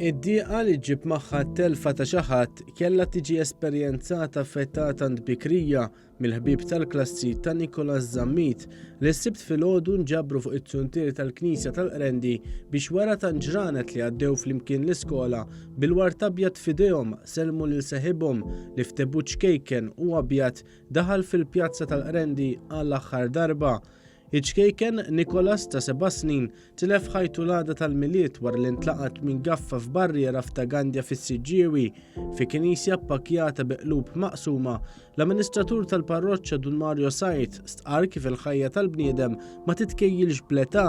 Id-dieqa li ġib magħha telfa ta' xi ħadd kellha tiġi esperjenzata f'età bikrija mill-ħbieb tal-klassi ta' Nicolas Zammit li s-sibt filgħodu nġabru fuq it-tsuntieri tal-Knisja tal-Qrendi biex wara ta' ġranet li għaddew flimkien l-iskola bil-wart abjad f'idejhom selmu lil seħibhom li ftebbu ċkejken u abjad daħal fil-pjazza tal-Qrendi għall-aħħar darba. Iċkejken Nicolas ta' 7 snin tilef ħajtu l-għada tal-miliet wara li ntlaqat minn gaffa f'barriera f'Tagandja fis-Siġġiewi fi knisja ppakjata bi qlub maqsuma. L-amministratur tal-parroċċa Dun Mario Sajt stqarr kif il-ħajja tal-bniedem ma titkejjilx bl-età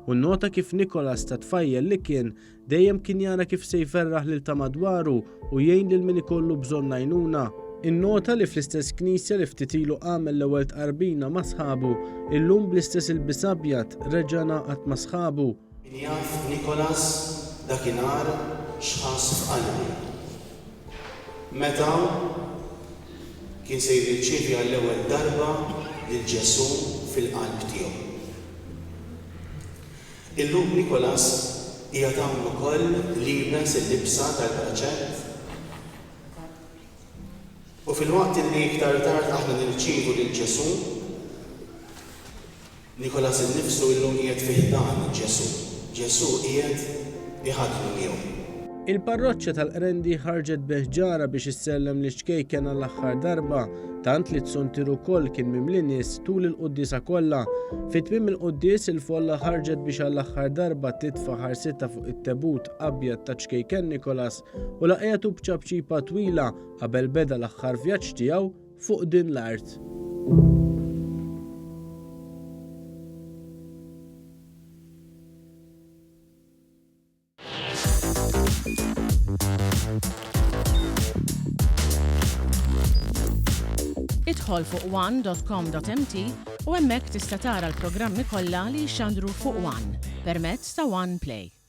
u nnota kif Nicolas ta' tfajjel li kien dejjem kien jara kif se jferraħ lil ta' madwaru u jgħin lil min ikollu bżonn għajnuna. Innota li fl-istess knisja li ftit ilu għamel l-ewwel tqarbina ma' sħabu, illum bl-istess ilbis abjad reġa' ngħaqad ma' sħabu. Jaf Nicolas dakinhar x'ħass f'qalbi. Meta kien se jirċievi għall-ewwel darba lil Ġesu fil-qalb tiegħu. Illum Nicolas hija tagħmel ukoll libes il-libsa tal-praċett. U fil-waqt li iktar tard aħna nirċievu lil Ġesu, Nicolas innifsu illum qiegħed fih dan Ġesu. Ġesu qiegħed iħadmu miegħu. Il-parroċċa tal-Qrendi ħarġet beħġara biex issellem li ċkejken għall-aħħar darba, tant li tsuntiru wkoll kien mimli nies tul il-quddiesa kollha. Fit-tmiem il-quddies il-folla ħarġet biex għall-aħħar darba titfa' ħarsitha fuq it-tebut abjad ta' ċkejken Nicolas u laqgħetu b'ċabċipa twila qabel beda l-aħħar vjaġġ tiegħu fuq din l-art. Idħol fuq one.com.mt u hemmhekk tista' tara l-programmi kollha li jxandru fuq One permezz ta' One Play.